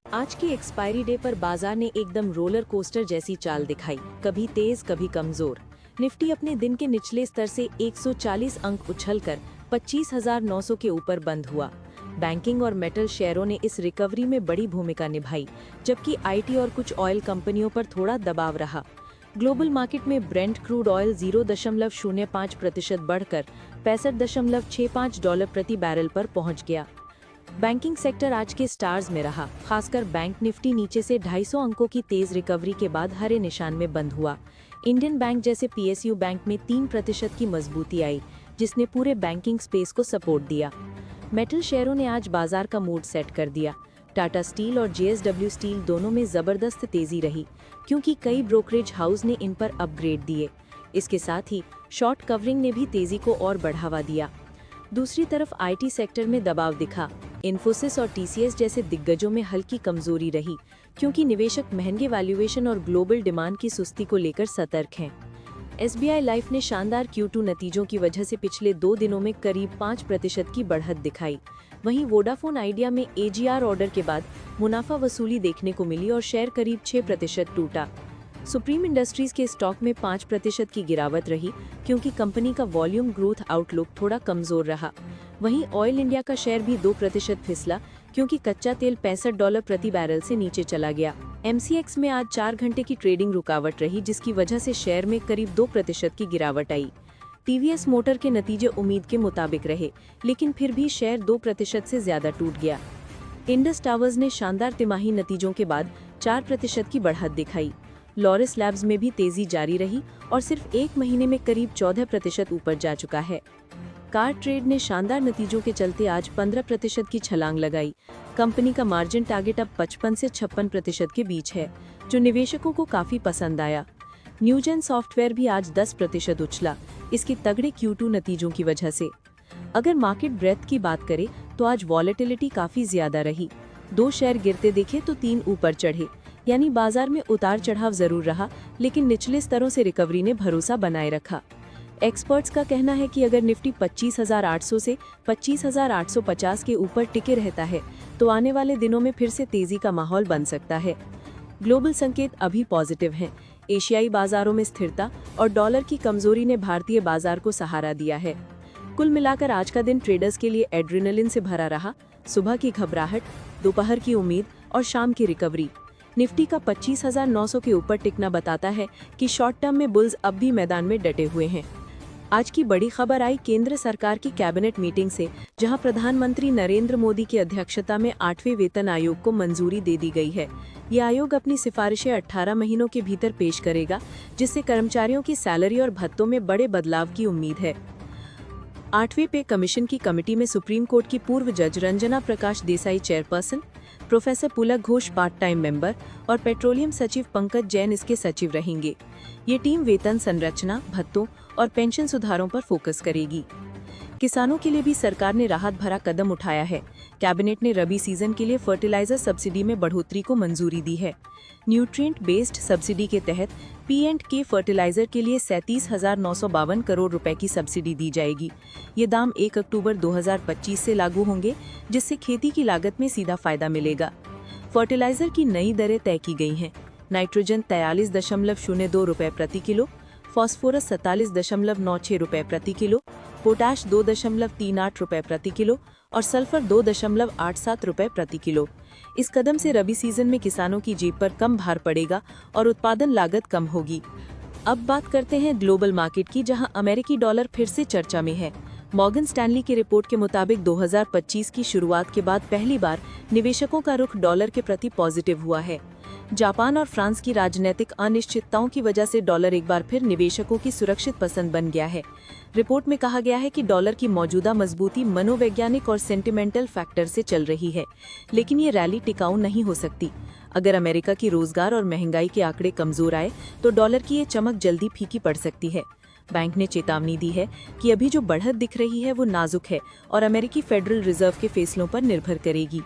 आज की expiry day पर बाजार ने एकदम रोलर कोस्टर जैसी चाल दिखाई, कभी तेज कभी कमजोर। निफ्टी अपने दिन के निचले स्तर से 140 अंक उछलकर 25,900 के ऊपर बंद हुआ। बैंकिंग और मेटल शेयरों ने इस रिकवरी में बड़ी भूमिका निभाई, जबकि आईटी और कुछ ऑयल कंपनियों पर थोड़ा दबाव रहा। ग्लोबल मार्केट में ब्रेंट क्रूड ऑयल 0.05% बढ़कर $65.65 प्रति बैरल पर पहुंच गया। बैंकिंग सेक्टर आज के स्टार्स में रहा, खासकर बैंक निफ्टी नीचे से 250 अंकों की तेज रिकवरी के बाद हरे निशान में बंद हुआ। इंडियन बैंक जैसे पीएसयू बैंक में 3% की मजबूती आई, जिसने पूरे बैंकिंग स्पेस को सपोर्ट दिया। मेटल शेयरों ने आज बाजार का मूड सेट कर दिया। टाटा स्टील और जेएसडब्ल्यू स्टील दोनों में जबरदस्त तेजी रही, क्योंकि कई ब्रोकरेज हाउस ने इन पर अपग्रेड दिए। इसके साथ ही शॉर्ट कवरिंग ने भी तेजी को और बढ़ावा दिया। दूसरी तरफ आईटी सेक्टर में दबाव दिखा। इन्फोसिस और टीसीएस जैसे दिग्गजों में हल्की कमजोरी रही, क्योंकि निवेशक महंगे वैल्यूएशन और ग्लोबल डिमांड की सुस्ती को लेकर सतर्क हैं। एसबीआई लाइफ ने शानदार Q2 नतीजों की वजह से पिछले 2 दिनों में करीब 5% की बढ़त दिखाई। वहीं वोडाफोन आइडिया में एजीआर ऑर्डर के बाद मुनाफा वसूली देखने को मिली और शेयर करीब 6% टूटा। सुप्रीम इंडस्ट्रीज के स्टॉक में 5% की गिरावट रही, क्योंकि कंपनी का वॉल्यूम ग्रोथ आउटलुक थोड़ा कमजोर रहा। वहीं ऑयल इंडिया का शेयर भी 2% फिसला, क्योंकि कच्चा तेल $65 प्रति बैरल से नीचे चला गया। एमसीएक्स में आज 4 घंटे की ट्रेडिंग रुकावट रही, जिसकी वजह से शेयर में करीब 2% की गिरावट आई। टीवीएस मोटर के नतीजे उम्मीद के मुताबिक रहे, लेकिन फिर भी शेयर 2% से ज्यादा टूट गया। इंडस टावर्स ने शानदार तिमाही नतीजों के बाद 4% की बढ़त दिखाई। लॉरस लैब्स में भी तेजी जारी रही और सिर्फ 1 महीने में करीब 14% ऊपर जा चुका है। कार ट्रेड ने शानदार नतीजों के चलते आज 15% की छलांग लगाई। कंपनी का मार्जिन टारगेट अब 55 से 56% के बीच है, जो निवेशकों को काफी पसंद आया। न्यूजेन सॉफ्टवेयर भी आज 10% उछला, इसके तगड़े Q2 नतीजों की वजह से। अगर मार्केट ब्रेथ की बात करें तो आज वॉलेटिलिटी काफी ज्यादा रही। 2 शेयर गिरते देखे तो 3 ऊपर चढ़े, यानी बाजार में उतार चढ़ाव जरूर रहा, लेकिन निचले स्तरों से रिकवरी ने भरोसा बनाए रखा। एक्सपर्ट्स का कहना है कि अगर निफ्टी 25,800 से 25,850 के ऊपर टिके रहता है तो आने वाले दिनों में फिर से तेजी का माहौल बन सकता है। ग्लोबल संकेत अभी पॉजिटिव हैं। एशियाई बाजारों में स्थिरता और डॉलर की कमजोरी ने भारतीय बाजार को सहारा दिया है। कुल मिलाकर आज का दिन ट्रेडर्स के लिए एड्रेनलिन से भरा रहा। सुबह की घबराहट, दोपहर की उम्मीद और शाम की रिकवरी। निफ्टी का 25,900 के ऊपर टिकना बताता है कि शॉर्ट टर्म में बुल्स अब भी मैदान में डटे हुए हैं। आज की बड़ी खबर आई केंद्र सरकार की कैबिनेट मीटिंग से, जहां प्रधानमंत्री नरेंद्र मोदी की अध्यक्षता में 8वें वेतन आयोग को मंजूरी दे दी गई है। ये आयोग अपनी सिफारिशें 18 महीनों के भीतर पेश करेगा, जिससे कर्मचारियों की सैलरी और भत्तों में बड़े बदलाव की उम्मीद है। 8वें पे कमीशन की कमेटी में सुप्रीम कोर्ट की पूर्व जज रंजना प्रकाश देसाई चेयरपर्सन, प्रोफेसर पुलक घोष पार्ट टाइम मेंबर और पेट्रोलियम सचिव पंकज जैन इसके सचिव रहेंगे। ये टीम वेतन संरचना, भत्तों और पेंशन सुधारों पर फोकस करेगी। किसानों के लिए भी सरकार ने राहत भरा कदम उठाया है। कैबिनेट ने रबी सीजन के लिए फर्टिलाइजर सब्सिडी में बढ़ोतरी को मंजूरी दी है। न्यूट्रिएंट बेस्ड सब्सिडी के तहत P&K फर्टिलाइजर के लिए 37,952 करोड़ रुपए की सब्सिडी दी जाएगी। ये दाम 1 अक्टूबर 2025 से लागू होंगे, जिससे खेती की लागत में सीधा फायदा मिलेगा। फर्टिलाइजर की नई दरें तय की गई हैं। नाइट्रोजन 43.02 रुपए प्रति किलो, फॉस्फोरस 47.96 रुपए प्रति किलो, पोटाश 2.38 रुपए प्रति किलो और सल्फर 2.87 रुपए प्रति किलो। इस कदम से रबी सीजन में किसानों की जेब पर कम भार पड़ेगा और उत्पादन लागत कम होगी। अब बात करते हैं ग्लोबल मार्केट की, जहां अमेरिकी डॉलर फिर से चर्चा में है। मॉर्गन स्टैनली की रिपोर्ट के मुताबिक 2025 की शुरुआत के बाद पहली बार निवेशकों का रुख डॉलर के प्रति पॉजिटिव हुआ है। जापान और फ्रांस की राजनीतिक अनिश्चितताओं की वजह से डॉलर एक बार फिर निवेशकों की सुरक्षित पसंद बन गया है। रिपोर्ट में कहा गया है कि डॉलर की मौजूदा मजबूती मनोवैज्ञानिक और सेंटिमेंटल फैक्टर से चल रही है, लेकिन ये रैली टिकाऊ नहीं हो सकती। अगर अमेरिका की रोजगार और महंगाई के आंकड़े कमजोर आए तो डॉलर की ये चमक जल्दी फीकी पड़ सकती है। बैंक ने चेतावनी दी है कि अभी जो बढ़त दिख रही है वो नाजुक है और अमेरिकी फेडरल रिजर्व के फैसलों पर निर्भर करेगी।